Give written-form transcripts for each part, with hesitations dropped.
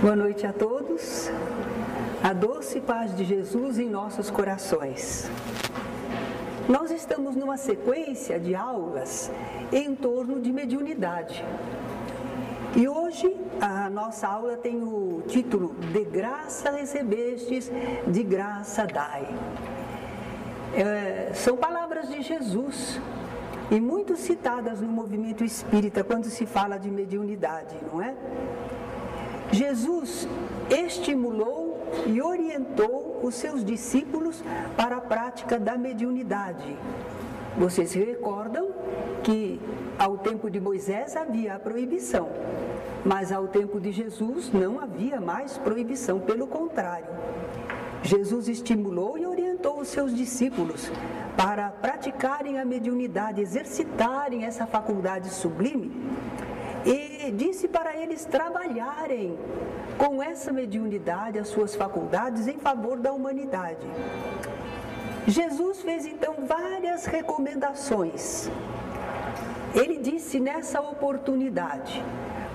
Boa noite a todos. A doce paz de Jesus em nossos corações. Nós estamos numa sequência de aulas em torno de mediunidade. E hoje a nossa aula tem o título De graça recebestes, de graça dai. São palavras de Jesus e muito citadas no movimento espírita quando se fala de mediunidade, não é? Jesus estimulou e orientou os seus discípulos para a prática da mediunidade. Vocês se recordam que ao tempo de Moisés havia a proibição, mas ao tempo de Jesus não havia mais proibição, pelo contrário. Jesus estimulou e orientou os seus discípulos para praticarem a mediunidade, exercitarem essa faculdade sublime, e disse para eles trabalharem com essa mediunidade, as suas faculdades, em favor da humanidade. Jesus fez então várias recomendações. Ele disse nessa oportunidade: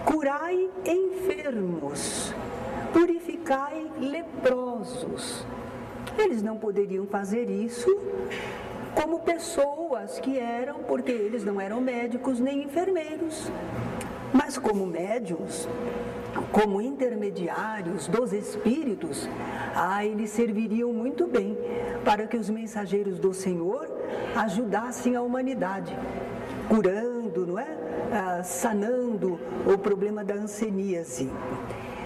curai enfermos, purificai leprosos. Eles não poderiam fazer isso como pessoas que eram, porque eles não eram médicos nem enfermeiros, mas como médiuns, como intermediários dos espíritos, eles serviriam muito bem para que os mensageiros do Senhor ajudassem a humanidade, curando, não é? Sanando o problema da hanseníase.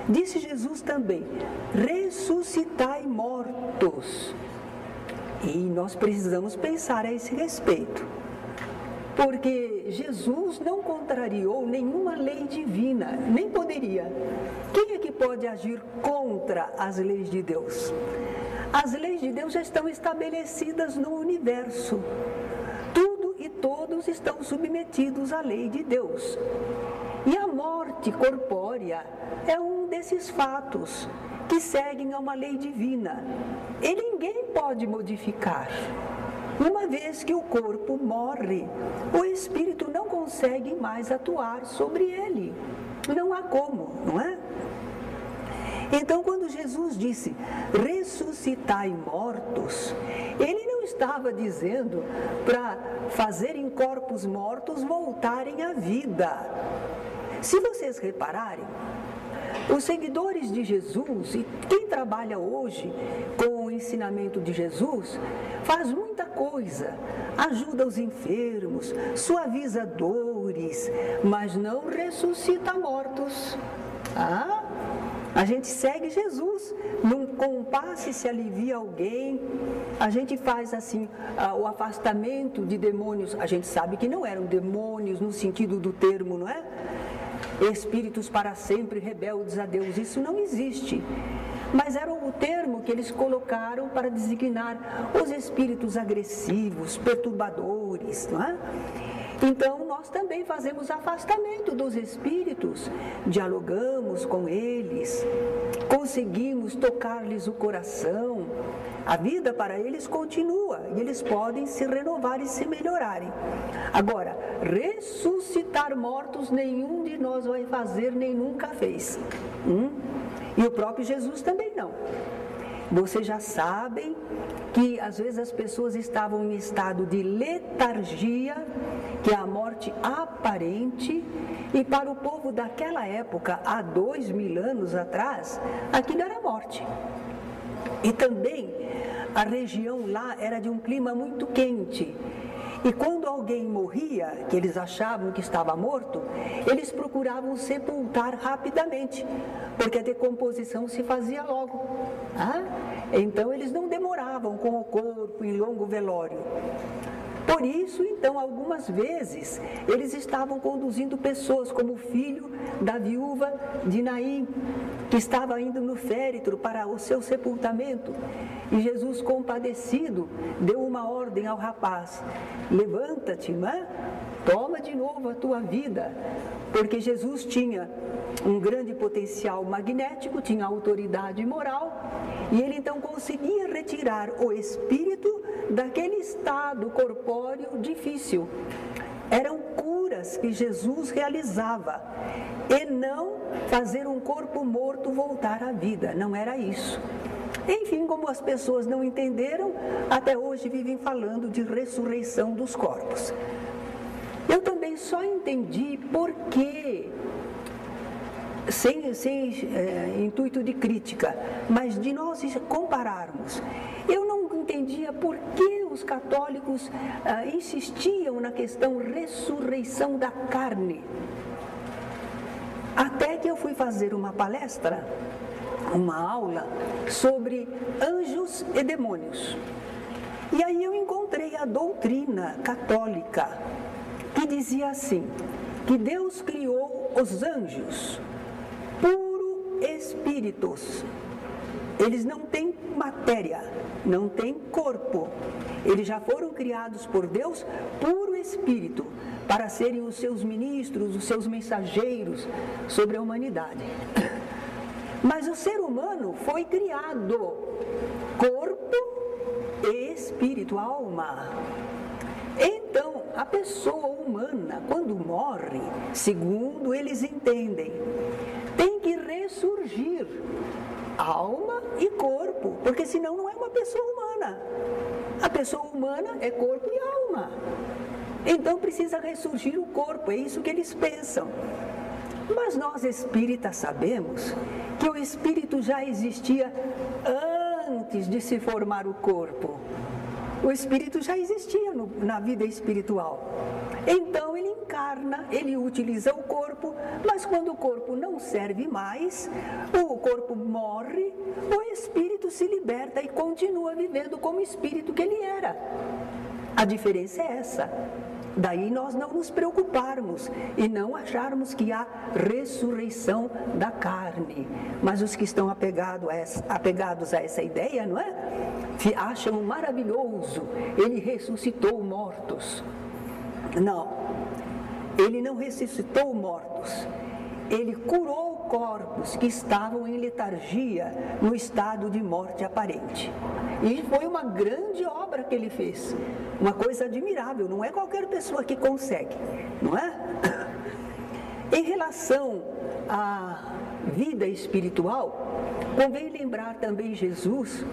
Disse Jesus também: ressuscitai mortos. E nós precisamos pensar a esse respeito, porque Jesus não contrariou nenhuma lei divina, nem poderia. Quem é que pode agir contra as leis de Deus? As leis de Deus já estão estabelecidas no universo. Tudo e todos estão submetidos à lei de Deus. E a morte corpórea é um desses fatos que seguem a uma lei divina. E ninguém pode modificar. Uma vez que o corpo morre, o espírito não consegue mais atuar sobre ele. Não há como, não é? Então, quando Jesus disse ressuscitai mortos, ele não estava dizendo para fazerem corpos mortos voltarem à vida. Se vocês repararem, os seguidores de Jesus e quem trabalha hoje com o ensinamento de Jesus faz muita coisa, ajuda os enfermos, suaviza dores, mas não ressuscita mortos. A gente segue Jesus, com um passe se alivia alguém, a gente faz assim o afastamento de demônios. A gente sabe que não eram demônios no sentido do termo, não é? Espíritos para sempre rebeldes a Deus, isso não existe. Mas era o termo que eles colocaram para designar os espíritos agressivos, perturbadores, não é? Então, nós também fazemos afastamento dos espíritos, dialogamos com eles, conseguimos tocar-lhes o coração. A vida para eles continua e eles podem se renovar e se melhorarem. Agora, ressuscitar mortos nenhum de nós vai fazer, nem nunca fez. E o próprio Jesus também não. Vocês já sabem que às vezes as pessoas estavam em estado de letargia, que é a morte aparente, e para o povo daquela época, há 2000 anos atrás, aquilo era morte. E também a região lá era de um clima muito quente. E quando alguém morria, que eles achavam que estava morto, eles procuravam sepultar rapidamente, porque a decomposição se fazia logo. Então eles não demoravam com o corpo em longo velório. Por isso, então, algumas vezes, eles estavam conduzindo pessoas, como o filho da viúva de Naim, que estava indo no féretro para o seu sepultamento. E Jesus, compadecido, deu uma ordem ao rapaz: levanta-te, toma de novo a tua vida. Porque Jesus tinha um grande potencial magnético, tinha autoridade moral, e ele então conseguia retirar o espírito daquele estado corpóreo difícil. Eram curas curas que Jesus realizava, e não fazer um corpo morto voltar à vida. Não era isso. Enfim, como as pessoas não entenderam, até hoje vivem falando de ressurreição dos corpos. Eu também só entendi por que, sem intuito de crítica, mas de nós compararmos. Eu não entendia por que os católicos insistiam na questão ressurreição da carne. Até que eu fui fazer uma palestra, uma aula sobre anjos e demônios. E aí eu encontrei a doutrina católica que dizia assim, que Deus criou os anjos puro espíritos. Eles não têm matéria, não têm corpo. Eles já foram criados por Deus puro espírito, para serem os seus ministros, os seus mensageiros sobre a humanidade. Mas o ser humano foi criado corpo e espírito, alma. Então, a pessoa humana, quando morre, segundo eles entendem, tem que ressurgir alma e corpo, porque senão não é uma pessoa humana. A pessoa humana é corpo e alma. Então precisa ressurgir o corpo, é isso que eles pensam. Mas nós espíritas sabemos que o espírito já existia antes de se formar o corpo. O espírito já existia na vida espiritual. Então ele encarna, ele utiliza o corpo, mas quando o corpo não serve mais, o corpo morre, o espírito se liberta e continua vivendo como espírito que ele era. A diferença é essa. Daí nós não nos preocuparmos e não acharmos que há ressurreição da carne. Mas os que estão apegados a essa ideia, não é? Acham maravilhoso, ele ressuscitou mortos. Não, ele não ressuscitou mortos. Ele curou corpos que estavam em letargia, no estado de morte aparente. E foi uma grande obra que ele fez, uma coisa admirável, não é qualquer pessoa que consegue, não é? Em relação à vida espiritual, convém lembrar também Jesus,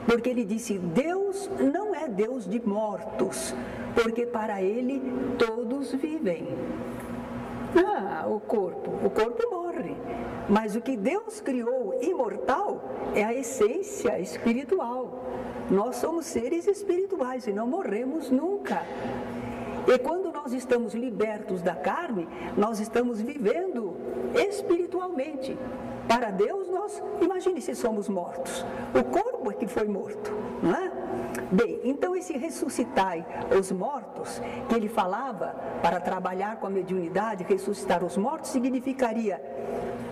porque ele disse, Deus não é Deus de mortos, porque para ele todos vivem. O corpo morre, mas o que Deus criou imortal é a essência espiritual. Nós somos seres espirituais e não morremos nunca. E quando nós estamos libertos da carne, nós estamos vivendo espiritualmente. Para Deus, imagine se somos mortos. O corpo é que foi morto, não é? Bem, então esse ressuscitai os mortos, que ele falava para trabalhar com a mediunidade, ressuscitar os mortos, significaria,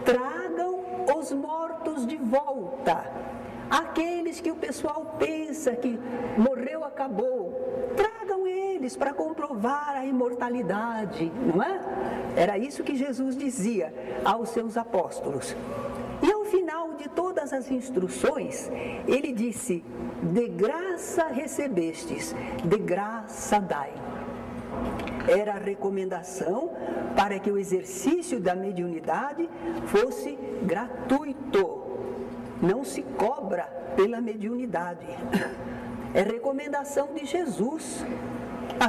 tragam os mortos de volta. Aqueles que o pessoal pensa que morreu, acabou, tragam eles para comprovar a imortalidade, não é? Era isso que Jesus dizia aos seus apóstolos. E ao final de todas as instruções, ele disse, de graça recebestes, de graça dai. Era a recomendação para que o exercício da mediunidade fosse gratuito. Não se cobra pela mediunidade. É recomendação de Jesus.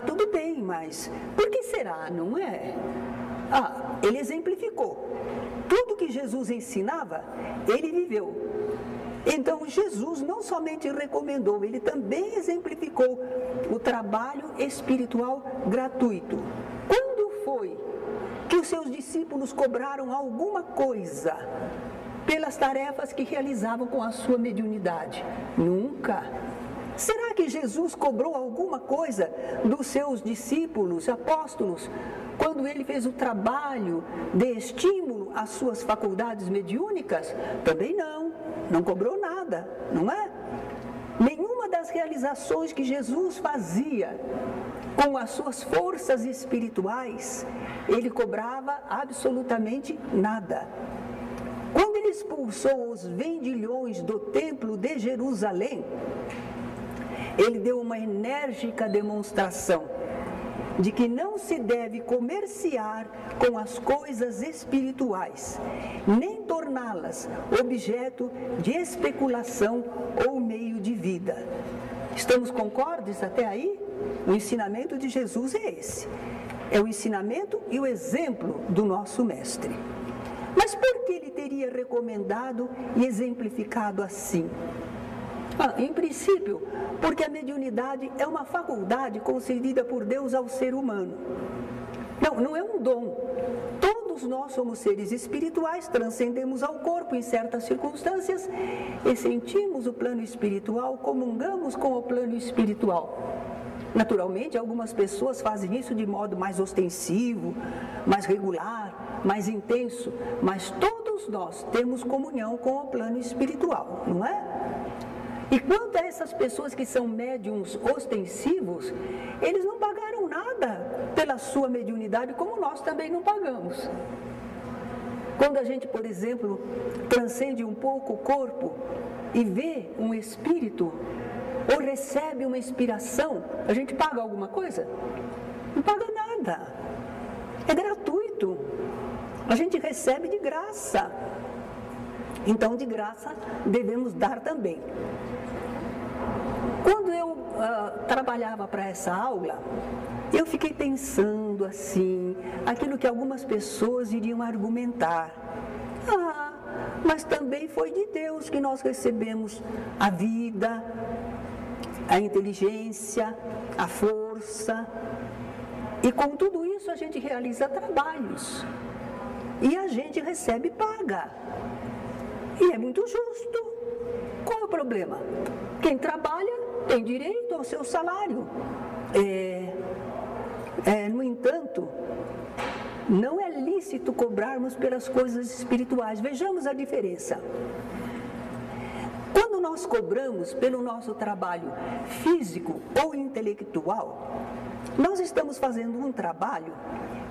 Tudo bem, mas por que será, não é? Ele exemplificou. Tudo que Jesus ensinava, ele viveu. Então, Jesus não somente recomendou, ele também exemplificou o trabalho espiritual gratuito. Quando foi que os seus discípulos cobraram alguma coisa pelas tarefas que realizavam com a sua mediunidade? Nunca. Será que Jesus cobrou alguma coisa dos seus discípulos, apóstolos, quando ele fez o trabalho de estímulo às suas faculdades mediúnicas? Também não cobrou nada, não é? Nenhuma das realizações que Jesus fazia com as suas forças espirituais, ele cobrava absolutamente nada. Quando ele expulsou os vendilhões do templo de Jerusalém, ele deu uma enérgica demonstração de que não se deve comerciar com as coisas espirituais, nem torná-las objeto de especulação ou meio de vida. Estamos concordes até aí? O ensinamento de Jesus é esse. É o ensinamento e o exemplo do nosso mestre. Mas por que ele teria recomendado e exemplificado assim? Em princípio, porque a mediunidade é uma faculdade concedida por Deus ao ser humano. Não é um dom. Todos nós somos seres espirituais, transcendemos ao corpo em certas circunstâncias e sentimos o plano espiritual, comungamos com o plano espiritual. Naturalmente, algumas pessoas fazem isso de modo mais ostensivo, mais regular, mais intenso, mas todos nós temos comunhão com o plano espiritual, não é? E quanto a essas pessoas que são médiums ostensivos, eles não pagaram nada pela sua mediunidade, como nós também não pagamos. Quando a gente, por exemplo, transcende um pouco o corpo e vê um espírito, ou recebe uma inspiração, a gente paga alguma coisa? Não paga nada. É gratuito. A gente recebe de graça. Então, de graça, devemos dar também. Quando eu trabalhava para essa aula, eu fiquei pensando assim, aquilo que algumas pessoas iriam argumentar. Mas também foi de Deus que nós recebemos a vida, a inteligência, a força. E com tudo isso a gente realiza trabalhos. E a gente recebe paga. E é muito justo. Qual é o problema? Quem trabalha tem direito ao seu salário. No entanto, não é lícito cobrarmos pelas coisas espirituais. Vejamos a diferença. Quando nós cobramos pelo nosso trabalho físico ou intelectual, nós estamos fazendo um trabalho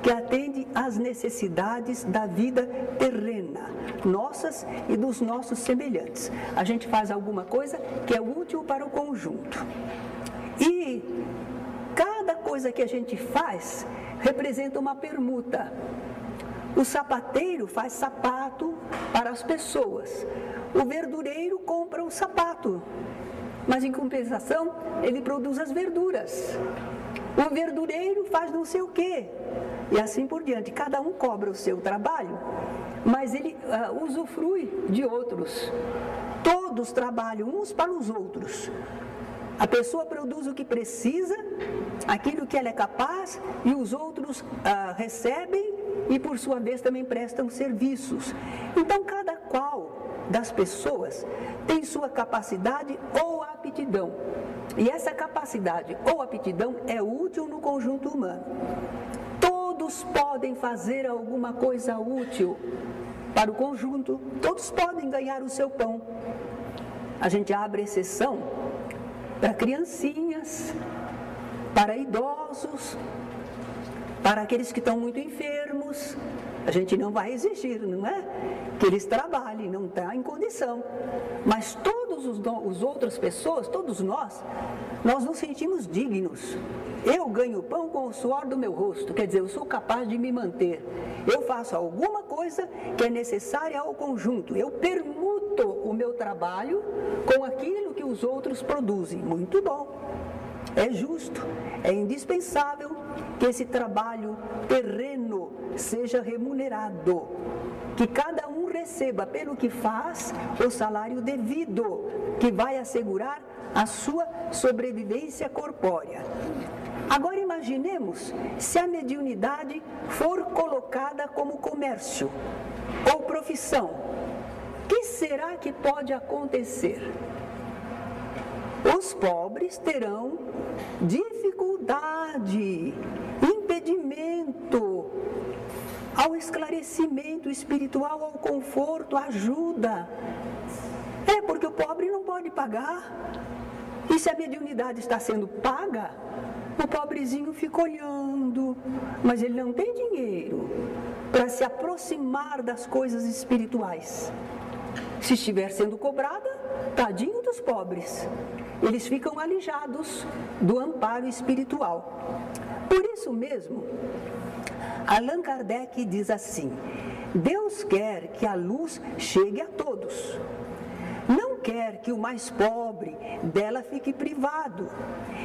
que atende às necessidades da vida terrena, nossas e dos nossos semelhantes. A gente faz alguma coisa que é útil para o conjunto. E cada coisa que a gente faz representa uma permuta. O sapateiro faz sapato para as pessoas. O verdureiro compra o sapato, mas em compensação ele produz as verduras. O verdureiro faz não sei o quê, e assim por diante. Cada um cobra o seu trabalho, mas ele usufrui de outros. Todos trabalham uns para os outros. A pessoa produz o que precisa, aquilo que ela é capaz, e os outros recebem e, por sua vez, também prestam serviços. Então, cada qual das pessoas tem sua capacidade ou aptidão. E essa capacidade ou aptidão é útil no conjunto humano. Todos podem fazer alguma coisa útil para o conjunto, todos podem ganhar o seu pão. A gente abre exceção para criancinhas, para idosos, para aqueles que estão muito enfermos. A gente não vai exigir, não é? Que eles trabalhem, não está em condição. Mas todos os outras pessoas, todos nós nos sentimos dignos. Eu ganho pão com o suor do meu rosto, quer dizer, eu sou capaz de me manter. Eu faço alguma coisa que é necessária ao conjunto. Eu permuto o meu trabalho com aquilo que os outros produzem. Muito bom. É justo, é indispensável que esse trabalho terreno seja remunerado, que cada um receba pelo que faz o salário devido, que vai assegurar a sua sobrevivência corpórea. Agora imaginemos se a mediunidade for colocada como comércio ou profissão. O que será que pode acontecer? Os pobres terão dificuldade, impedimento ao esclarecimento espiritual, ao conforto, ajuda. Porque o pobre não pode pagar. E se a mediunidade está sendo paga, o pobrezinho fica olhando, mas ele não tem dinheiro para se aproximar das coisas espirituais. Se estiver sendo cobrada, tadinho dos pobres. Eles ficam alijados do amparo espiritual. Por isso mesmo, Allan Kardec diz assim: Deus quer que a luz chegue a todos. Não quer que o mais pobre dela fique privado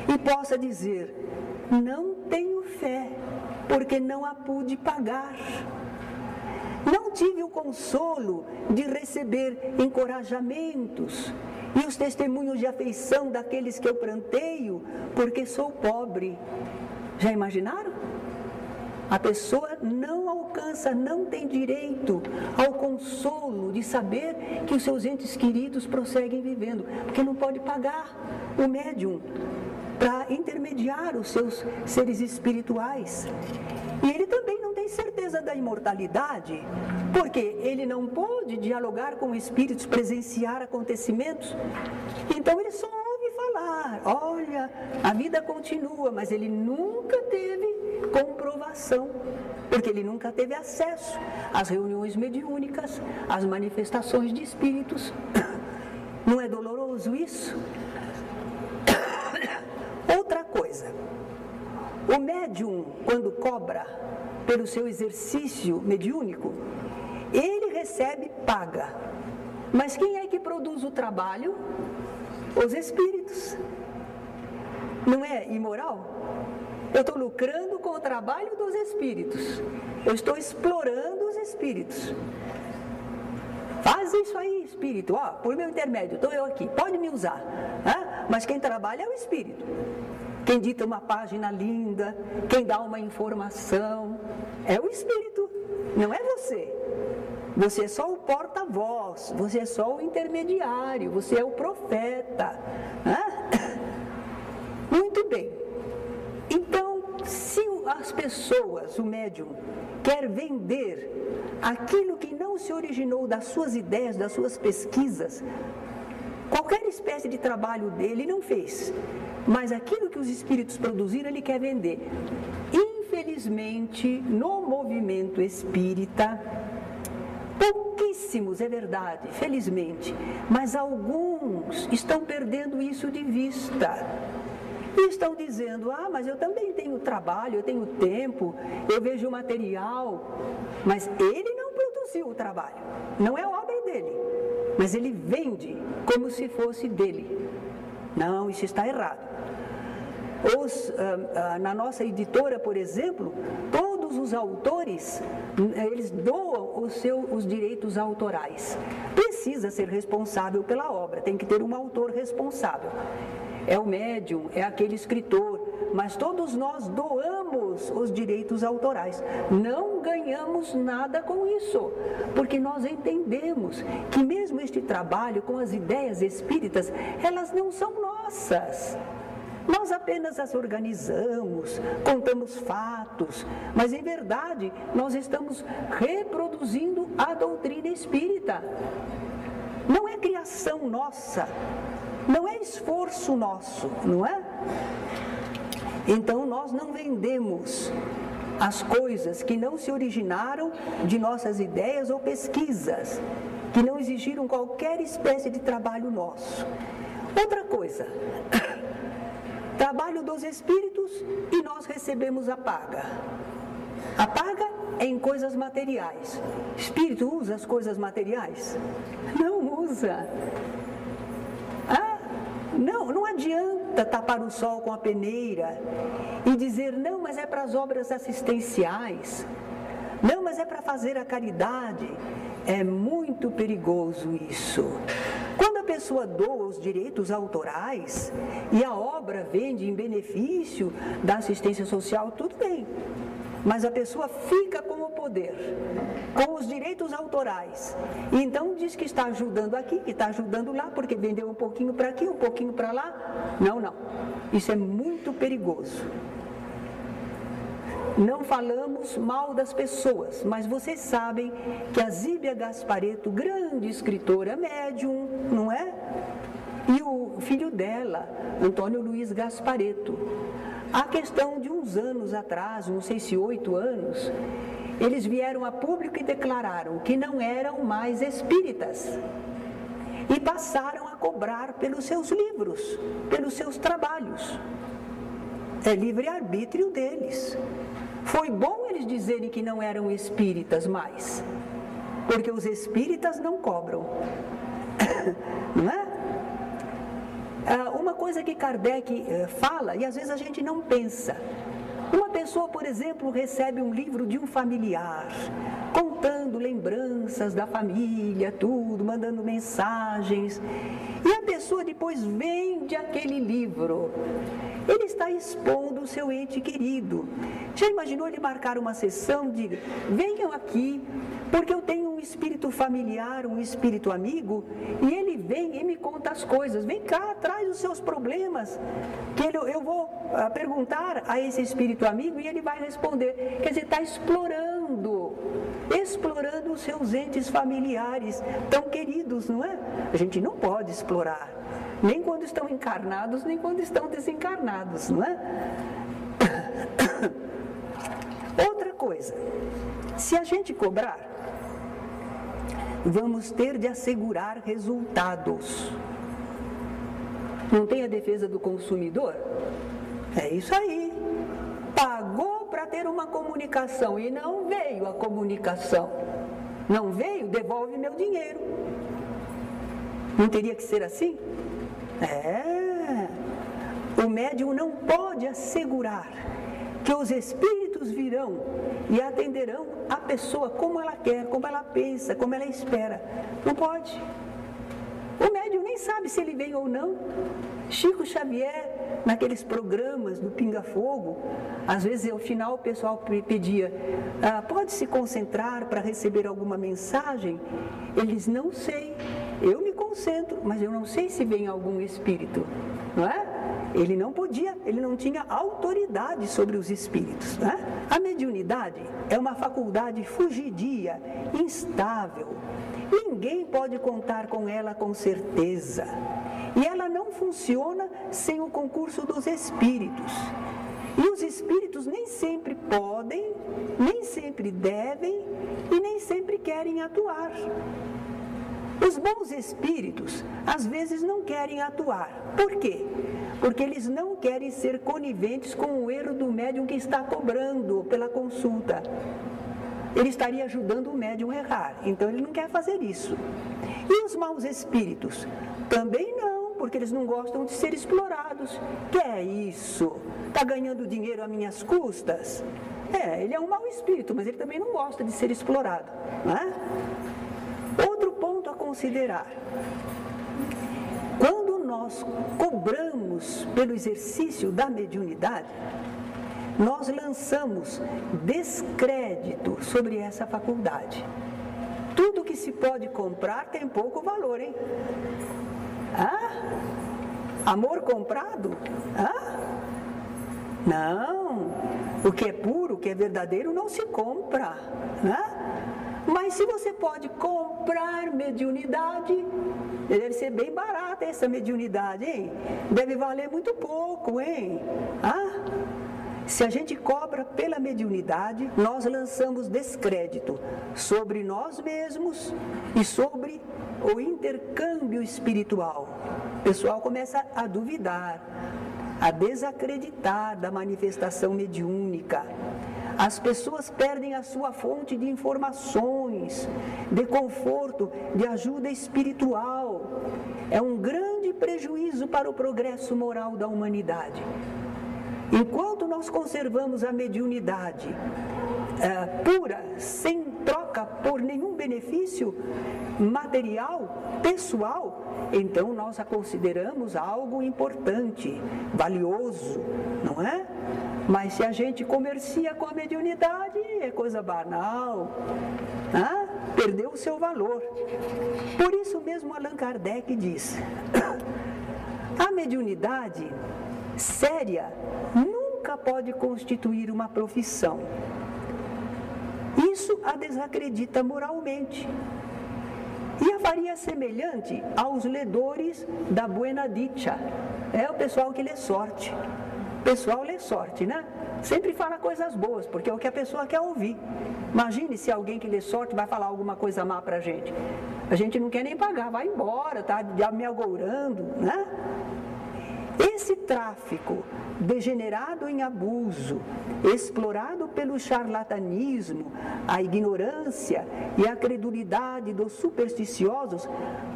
e possa dizer: não tenho fé, porque não a pude pagar. Não tive o consolo de receber encorajamentos e os testemunhos de afeição daqueles que eu pranteio, porque sou pobre. Já imaginaram? A pessoa não alcança, não tem direito ao consolo de saber que os seus entes queridos prosseguem vivendo, porque não pode pagar o médium para intermediar os seus seres espirituais. E ele também não tem certeza da imortalidade, porque ele não pode dialogar com espíritos, presenciar acontecimentos. Então ele só ouve falar: olha, a vida continua, mas ele nunca teve comprovação, porque ele nunca teve acesso às reuniões mediúnicas, às manifestações de espíritos. Não é doloroso isso? Outra coisa, o médium, quando cobra pelo seu exercício mediúnico, ele recebe paga. Mas quem é que produz o trabalho? Os espíritos. Não é imoral? Eu estou lucrando com o trabalho dos espíritos. Eu estou explorando os espíritos. Faz isso aí, espírito, ó, por meu intermédio, estou eu aqui, pode me usar. Mas quem trabalha é o espírito. Quem dita uma página linda, quem dá uma informação, é o espírito, não é você. Você é só o porta-voz, você é só o intermediário, você é o profeta. Muito bem. Então, se as pessoas, o médium, quer vender aquilo que não se originou das suas ideias, das suas pesquisas, qualquer espécie de trabalho dele não fez, mas aquilo que os espíritos produziram ele quer vender. Infelizmente, no movimento espírita, pouquíssimos, é verdade, felizmente, mas alguns estão perdendo isso de vista. E estão dizendo: mas eu também tenho trabalho, eu tenho tempo, eu vejo o material. Mas ele não produziu o trabalho, não é obra dele, mas ele vende como se fosse dele. Não, isso está errado. Na nossa editora, por exemplo, todos os autores, eles doam os direitos autorais. Precisa ser responsável pela obra, tem que ter um autor responsável. É o médium, é aquele escritor, mas todos nós doamos os direitos autorais. Não ganhamos nada com isso, porque nós entendemos que mesmo este trabalho com as ideias espíritas, elas não são nossas. Nós apenas as organizamos, contamos fatos, mas em verdade nós estamos reproduzindo a doutrina espírita. Não é criação nossa. Não é esforço nosso, não é? Então nós não vendemos as coisas que não se originaram de nossas ideias ou pesquisas, que não exigiram qualquer espécie de trabalho nosso. Outra coisa, trabalho dos espíritos e nós recebemos a paga. A paga é em coisas materiais. Espírito usa as coisas materiais? Não usa. Não adianta tapar o sol com a peneira e dizer: não, mas é para as obras assistenciais, não, mas é para fazer a caridade. É muito perigoso isso. Quando a pessoa doa os direitos autorais e a obra vende em benefício da assistência social, tudo bem. Mas a pessoa fica com o poder, com os direitos autorais. E então diz que está ajudando aqui, que está ajudando lá, porque vendeu um pouquinho para aqui, um pouquinho para lá. Não. Isso é muito perigoso. Não falamos mal das pessoas, mas vocês sabem que a Zíbia Gasparetto, grande escritora, médium, não é? E o filho dela, Antônio Luiz Gasparetto, a questão de uns anos atrás, não sei se 8 anos, eles vieram a público e declararam que não eram mais espíritas. E passaram a cobrar pelos seus livros, pelos seus trabalhos. É livre-arbítrio deles. Foi bom eles dizerem que não eram espíritas mais, porque os espíritas não cobram. Não é? Uma coisa que Kardec fala, e às vezes a gente não pensa. Uma pessoa, por exemplo, recebe um livro de um familiar, contando lembranças da família, tudo, mandando mensagens, e a pessoa depois vende aquele livro. Ele está expondo o seu ente querido. Já imaginou ele marcar uma sessão de venham aqui, porque eu tenho um espírito familiar, um espírito amigo, e ele vem e me conta as coisas. Vem cá, traz os seus problemas, que eu vou perguntar a esse espírito amigo e ele vai responder. Quer dizer, está explorando os seus entes familiares tão queridos, não é? A gente não pode explorar, nem quando estão encarnados, nem quando estão desencarnados, não é? Outra coisa, se a gente cobrar, vamos ter de assegurar resultados. Não tem a defesa do consumidor? É isso aí. Pagou para ter uma comunicação e não veio a comunicação. Não veio, devolve meu dinheiro. Não teria que ser assim? O médium não pode assegurar que os espíritos virão e atenderão a pessoa como ela quer, como ela pensa, como ela espera. Não pode. O médium nem sabe se ele vem ou não. Chico Xavier, naqueles programas do Pinga Fogo, às vezes ao final o pessoal pedia, pode se concentrar para receber alguma mensagem? Eles, não sei, eu me concentro, mas eu não sei se vem algum espírito, não é? Ele não podia, ele não tinha autoridade sobre os espíritos, não é? A mediunidade é uma faculdade fugidia, instável. Ninguém pode contar com ela com certeza. E ela não funciona sem o concurso dos espíritos. E os espíritos nem sempre podem, nem sempre devem e nem sempre querem atuar. Os bons espíritos, às vezes, não querem atuar. Por quê? Porque eles não querem ser coniventes com o erro do médium que está cobrando pela consulta. Ele estaria ajudando o médium a errar, então ele não quer fazer isso. E os maus espíritos? Também não, porque eles não gostam de ser explorados. Que é isso? Está ganhando dinheiro a minhas custas? Ele é um mau espírito, mas ele também não gosta de ser explorado, não é? Outro ponto a considerar. Quando nós cobramos pelo exercício da mediunidade, nós lançamos descrédito sobre essa faculdade. Tudo que se pode comprar tem pouco valor, hein? Amor comprado? Não, o que é puro, o que é verdadeiro não se compra, né? Mas se você pode comprar mediunidade, deve ser bem barata essa mediunidade, hein? Deve valer muito pouco, hein? Se a gente cobra pela mediunidade, nós lançamos descrédito sobre nós mesmos e sobre o intercâmbio espiritual. O pessoal começa a duvidar, a desacreditar da manifestação mediúnica. As pessoas perdem a sua fonte de informações, de conforto, de ajuda espiritual. É um grande prejuízo para o progresso moral da humanidade. Enquanto nós conservamos a mediunidade pura, sem troca por nenhum benefício material, pessoal, então nós a consideramos algo importante, valioso, não é? Mas se a gente comercia com a mediunidade, é coisa banal, perdeu o seu valor. Por isso mesmo Allan Kardec diz, a mediunidade séria nunca pode constituir uma profissão. Isso a desacredita moralmente. E a faria semelhante aos ledores da Buena Dicha. É o pessoal que lê sorte. O pessoal lê sorte, né? Sempre fala coisas boas, porque é o que a pessoa quer ouvir. Imagine se alguém que lê sorte vai falar alguma coisa má pra gente. A gente não quer nem pagar, vai embora, tá me agourando, né? Esse tráfico, degenerado em abuso, explorado pelo charlatanismo, a ignorância e a credulidade dos supersticiosos,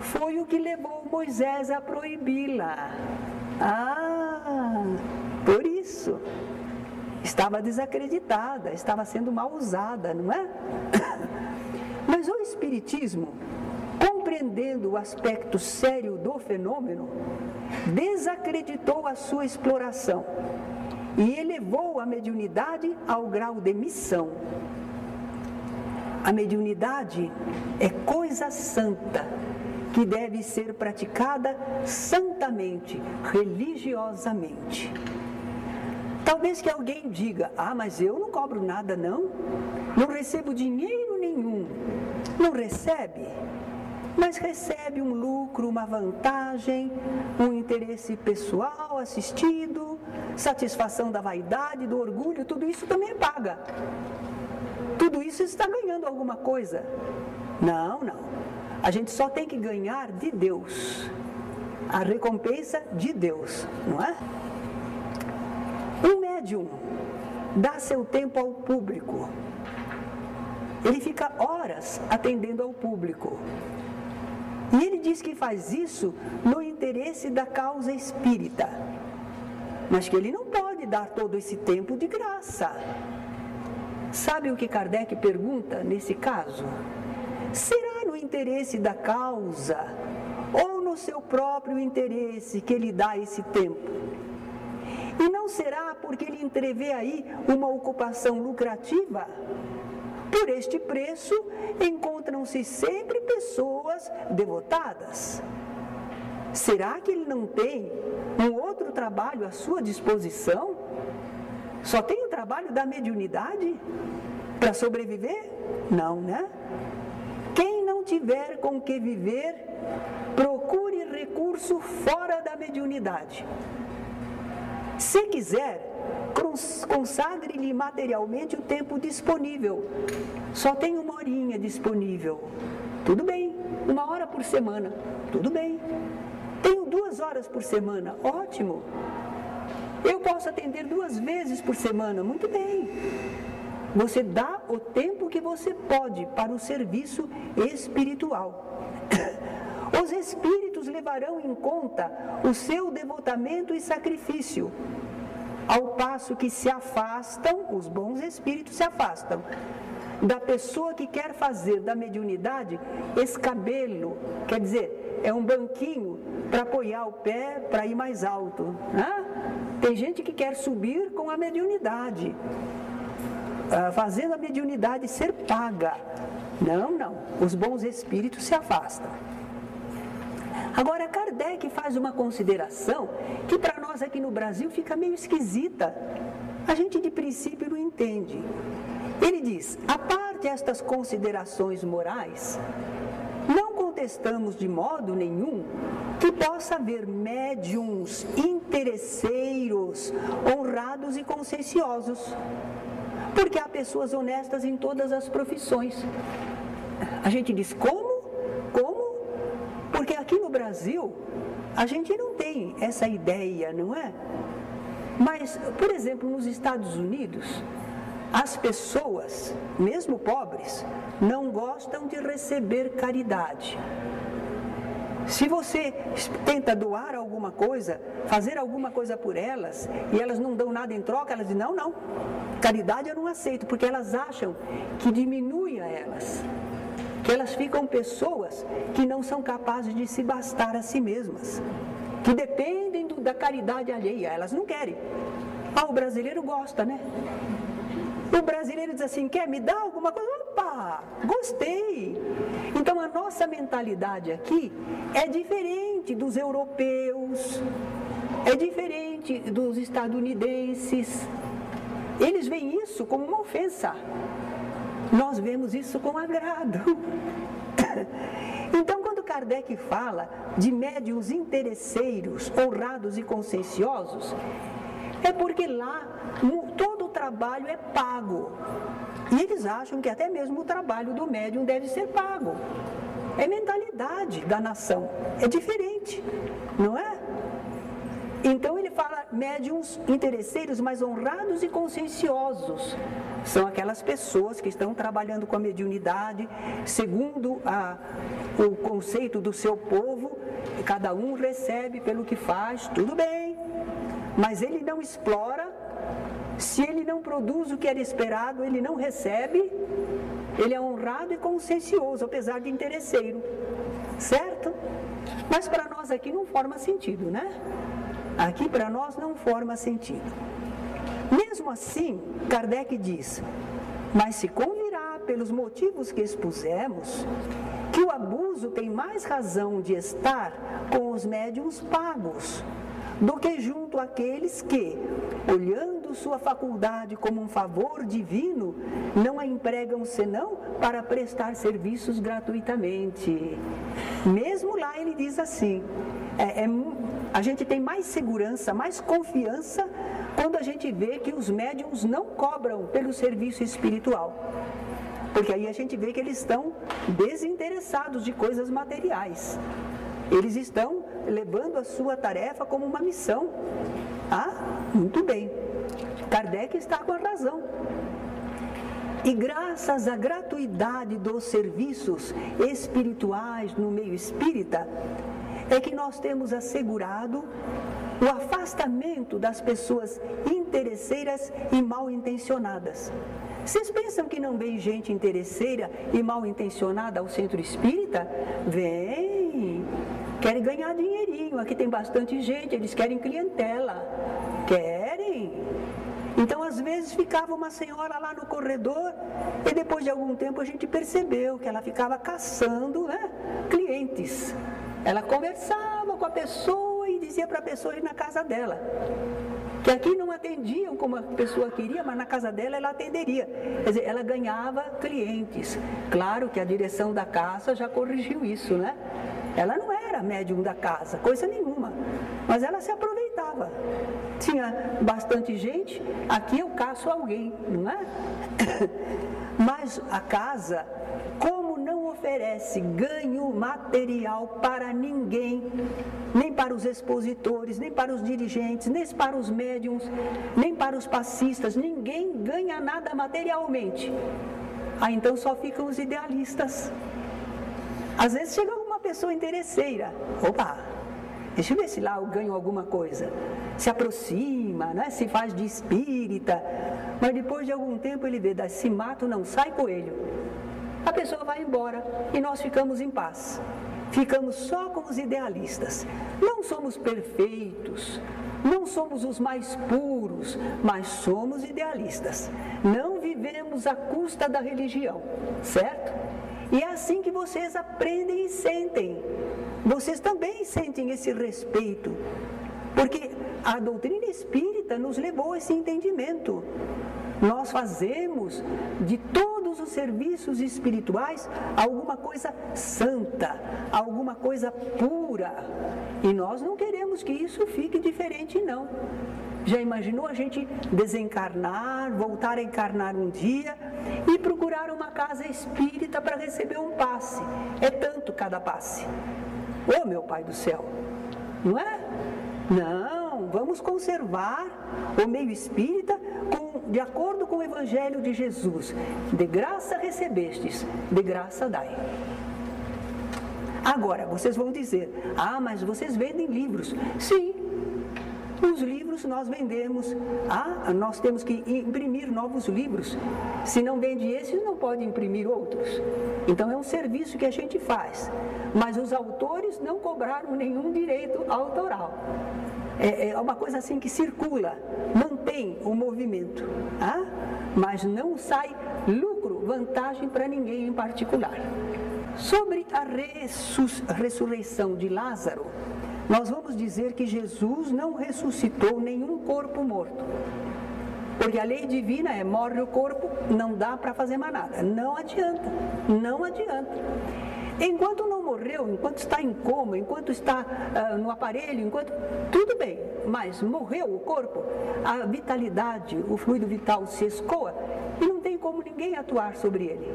foi o que levou Moisés a proibi-la. Por isso, estava desacreditada, estava sendo mal usada, não é? Mas o Espiritismo, compreendendo o aspecto sério do fenômeno, desacreditou a sua exploração e elevou a mediunidade ao grau de missão. A mediunidade é coisa santa, que deve ser praticada santamente, religiosamente. Talvez que alguém diga: mas eu não cobro nada não recebo dinheiro nenhum. Não recebe? Mas recebe um lucro, uma vantagem, um interesse pessoal assistido, satisfação da vaidade, do orgulho, tudo isso também é paga. Tudo isso está ganhando alguma coisa. Não. A gente só tem que ganhar de Deus. A recompensa de Deus, não é? Um médium dá seu tempo ao público. Ele fica horas atendendo ao público. E ele diz que faz isso no interesse da causa espírita. Mas que ele não pode dar todo esse tempo de graça. Sabe o que Kardec pergunta nesse caso? Será no interesse da causa ou no seu próprio interesse que ele dá esse tempo? E não será porque ele entrevê aí uma ocupação lucrativa? Por este preço, encontram-se sempre pessoas devotadas. Será que ele não tem um outro trabalho à sua disposição? Só tem o trabalho da mediunidade para sobreviver? Não, né? Quem não tiver com que viver, procure recurso fora da mediunidade. Se quiser, consagre-lhe materialmente o tempo disponível. Só tem 1 horinha disponível. Tudo bem. 1 hora por semana. Tudo bem. Tenho 2 horas por semana. Ótimo. Eu posso atender 2 vezes por semana. Muito bem. Você dá o tempo que você pode para o serviço espiritual. Os espíritos levarão em conta o seu devotamento e sacrifício, ao passo que se afastam, os bons espíritos se afastam da pessoa que quer fazer da mediunidade escabelo, quer dizer, é um banquinho para apoiar o pé para ir mais alto. Tem gente que quer subir com a mediunidade, fazendo a mediunidade ser paga. Não, os bons espíritos se afastam. Agora, Kardec faz uma consideração que para nós aqui no Brasil fica meio esquisita. A gente de princípio não entende. Ele diz: a parte estas considerações morais, não contestamos de modo nenhum que possa haver médiuns interesseiros, honrados e conscienciosos, porque há pessoas honestas em todas as profissões. A gente diz: como? Porque aqui no Brasil, a gente não tem essa ideia, não é? Mas, por exemplo, nos Estados Unidos, as pessoas, mesmo pobres, não gostam de receber caridade. Se você tenta doar alguma coisa, fazer alguma coisa por elas, e elas não dão nada em troca, elas dizem: não, caridade eu não aceito, porque elas acham que diminui a elas. Que elas ficam pessoas que não são capazes de se bastar a si mesmas, que dependem da caridade alheia, elas não querem. O brasileiro gosta, né? O brasileiro diz assim: quer me dar alguma coisa? Opa, gostei! Então a nossa mentalidade aqui é diferente dos europeus, é diferente dos estadunidenses. Eles veem isso como uma ofensa. Nós vemos isso com agrado. Então, quando Kardec fala de médiuns interesseiros, honrados e conscienciosos, é porque lá todo o trabalho é pago. E eles acham que até mesmo o trabalho do médium deve ser pago. É mentalidade da nação, é diferente, não é? Então médiuns interesseiros, mas honrados e conscienciosos. São aquelas pessoas que estão trabalhando com a mediunidade, segundo o conceito do seu povo, cada um recebe pelo que faz, tudo bem, mas ele não explora. Se ele não produz o que era esperado, ele não recebe, ele é honrado e consciencioso, apesar de interesseiro, certo? Mas para nós aqui não forma sentido, né? Aqui para nós não forma sentido. Mesmo assim, Kardec diz, mas se convirá pelos motivos que expusemos, que o abuso tem mais razão de estar com os médiuns pagos, do que junto àqueles que, olhando sua faculdade como um favor divino, não a empregam senão para prestar serviços gratuitamente. Mesmo lá ele diz assim, a gente tem mais segurança, mais confiança quando a gente vê que os médiuns não cobram pelo serviço espiritual. Porque aí a gente vê que eles estão desinteressados de coisas materiais. Eles estão levando a sua tarefa como uma missão. Muito bem. Kardec está com a razão. E graças à gratuidade dos serviços espirituais no meio espírita, é que nós temos assegurado o afastamento das pessoas interesseiras e mal intencionadas. Vocês pensam que não vem gente interesseira e mal intencionada ao centro espírita? Vem! Querem ganhar dinheirinho, aqui tem bastante gente, eles querem clientela. Querem! Então, às vezes, ficava uma senhora lá no corredor e depois de algum tempo a gente percebeu que ela ficava caçando, né, clientes. Ela conversava com a pessoa e dizia para a pessoa ir na casa dela. Que aqui não atendiam como a pessoa queria, mas na casa dela ela atenderia. Quer dizer, ela ganhava clientes. Claro que a direção da casa já corrigiu isso, né? Ela não era médium da casa, coisa nenhuma. Mas ela se aproveitava. Tinha bastante gente, aqui eu caço alguém, não é? Mas a casa, como não oferece ganho material para ninguém, nem para os expositores, nem para os dirigentes, nem para os médiums, nem para os passistas, ninguém ganha nada materialmente. Então só ficam os idealistas. Às vezes chega uma pessoa interesseira, opa, deixa eu ver se lá eu ganho alguma coisa. Se aproxima, né? Se faz de espírita, mas depois de algum tempo ele vê, se mato não sai coelho. A pessoa vai embora e nós ficamos em paz. Ficamos só com os idealistas. Não somos perfeitos, não somos os mais puros, mas somos idealistas. Não vivemos à custa da religião, certo? E é assim que vocês aprendem e sentem. Vocês também sentem esse respeito, porque a doutrina espírita nos levou a esse entendimento. Nós fazemos de todos os serviços espirituais alguma coisa santa, alguma coisa pura. E nós não queremos que isso fique diferente, não. Já imaginou a gente desencarnar, voltar a encarnar um dia e procurar uma casa espírita para receber um passe? É tanto cada passe. Ô, meu Pai do céu, não é? Não, vamos conservar o meio espírita de acordo com o Evangelho de Jesus. De graça recebestes, de graça dai. Agora, vocês vão dizer, mas vocês vendem livros. Sim, os livros nós vendemos. Nós temos que imprimir novos livros. Se não vende esses, não pode imprimir outros. Então é um serviço que a gente faz. Mas os autores não cobraram nenhum direito autoral. É uma coisa assim que circula, mantém o movimento, mas não sai lucro, vantagem para ninguém em particular. Sobre a ressurreição de Lázaro, nós vamos dizer que Jesus não ressuscitou nenhum corpo morto. Porque a lei divina é, morre o corpo, não dá para fazer mais nada. Não adianta, não adianta. Enquanto não morreu, enquanto está em coma, enquanto está no aparelho, tudo bem, mas morreu o corpo, a vitalidade, o fluido vital se escoa e não tem como ninguém atuar sobre ele.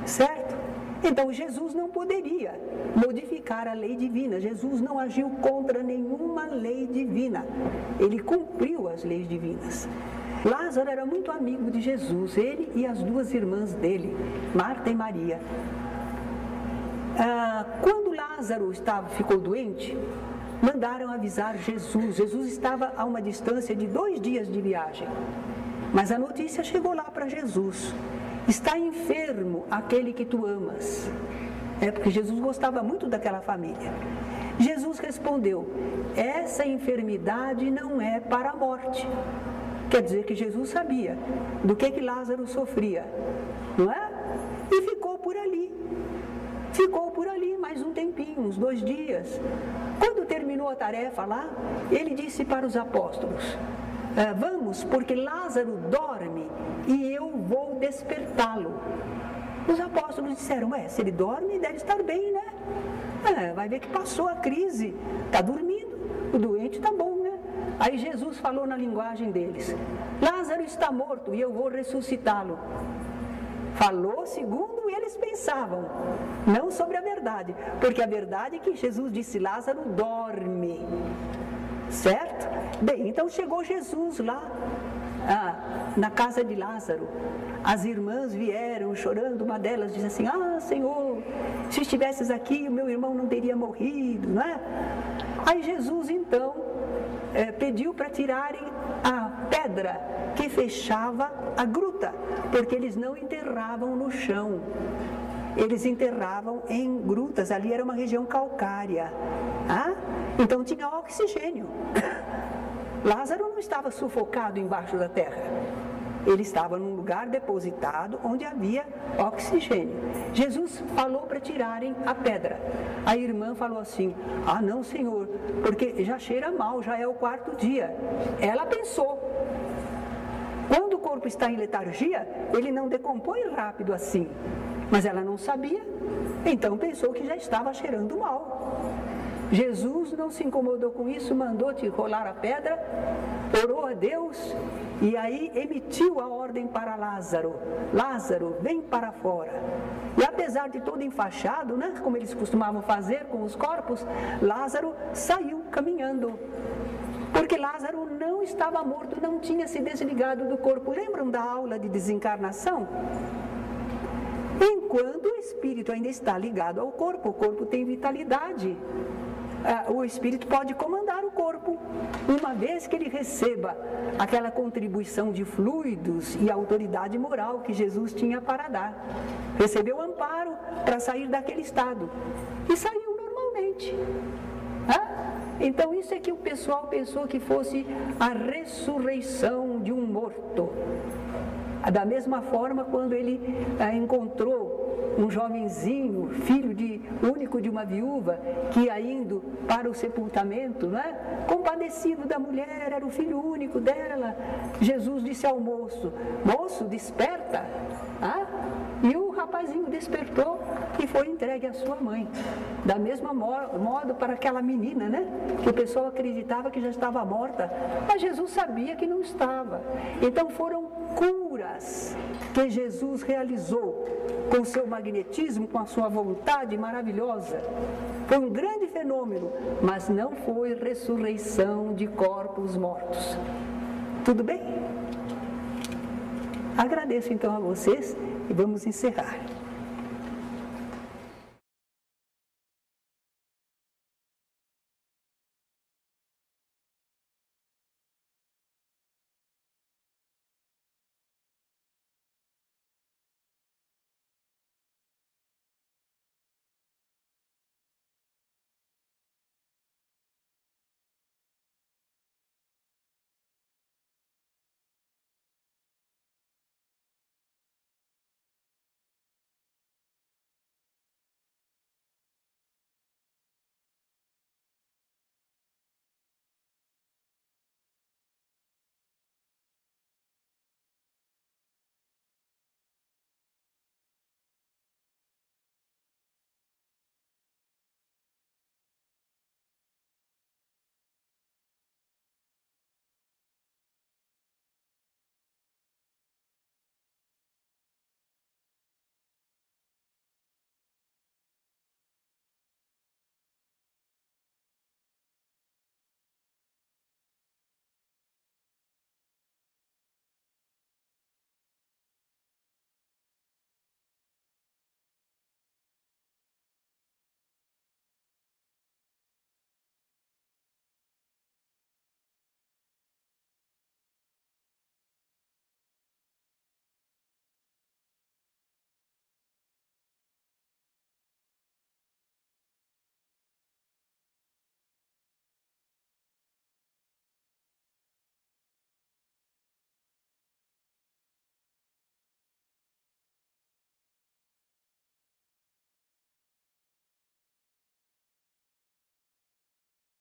Certo? Então Jesus não poderia modificar a lei divina. Jesus não agiu contra nenhuma lei divina. Ele cumpriu as leis divinas. Lázaro era muito amigo de Jesus, ele e as duas irmãs dele, Marta e Maria. Quando Lázaro ficou doente, mandaram avisar Jesus. Jesus estava a uma distância de 2 dias de viagem. Mas a notícia chegou lá para Jesus. Está enfermo aquele que tu amas. Porque Jesus gostava muito daquela família. Jesus respondeu: essa enfermidade não é para a morte. Quer dizer que Jesus sabia do que Lázaro sofria, não é? E ficou por ali. Ficou por ali mais um tempinho, uns 2 dias. Quando terminou a tarefa lá, ele disse para os apóstolos: vamos, porque Lázaro dorme e eu vou despertá-lo. Os apóstolos disseram: se ele dorme, deve estar bem, né? Vai ver que passou a crise, está dormindo, o doente está bom, né? Aí Jesus falou na linguagem deles: Lázaro está morto e eu vou ressuscitá-lo. Falou segundo eles pensavam, não sobre a verdade, porque a verdade é que Jesus disse: Lázaro dorme. Certo? Bem, então chegou Jesus lá na casa de Lázaro. As irmãs vieram chorando, uma delas disse assim: Senhor, se estivesses aqui, o meu irmão não teria morrido, não é? Aí Jesus então pediu para tirarem a pedra que fechava a gruta, porque eles não enterravam no chão. Eles enterravam em grutas, ali era uma região calcária. Então tinha oxigênio. Lázaro não estava sufocado embaixo da terra. Ele estava num lugar depositado onde havia oxigênio. Jesus falou para tirarem a pedra. A irmã falou assim: não, Senhor, porque já cheira mal, já é o 4º dia. Ela pensou: quando o corpo está em letargia, ele não decompõe rápido assim. Mas ela não sabia, então pensou que já estava cheirando mal. Jesus não se incomodou com isso, mandou-te rolar a pedra, orou a Deus e aí emitiu a ordem para Lázaro: Lázaro, vem para fora. E apesar de todo enfaixado, né, como eles costumavam fazer com os corpos, Lázaro saiu caminhando. Porque Lázaro não estava morto, não tinha se desligado do corpo. Lembram da aula de desencarnação? Enquanto o espírito ainda está ligado ao corpo, o corpo tem vitalidade. O espírito pode comandar o corpo, uma vez que ele receba aquela contribuição de fluidos e autoridade moral que Jesus tinha para dar. Recebeu amparo para sair daquele estado e saiu normalmente. Então isso é que o pessoal pensou que fosse a ressurreição de um morto. Da mesma forma, quando ele encontrou um jovenzinho, único de uma viúva, que ia indo para o sepultamento, compadecido da mulher, era o filho único dela, Jesus disse ao moço: moço, desperta. E o rapazinho despertou e foi entregue à sua mãe. Da mesma modo para aquela menina, que o pessoal acreditava que já estava morta, mas Jesus sabia que não estava. Então foram curas que Jesus realizou com o seu magnetismo, com a sua vontade maravilhosa. Foi um grande fenômeno, mas não foi ressurreição de corpos mortos. Tudo bem? Agradeço então a vocês e vamos encerrar.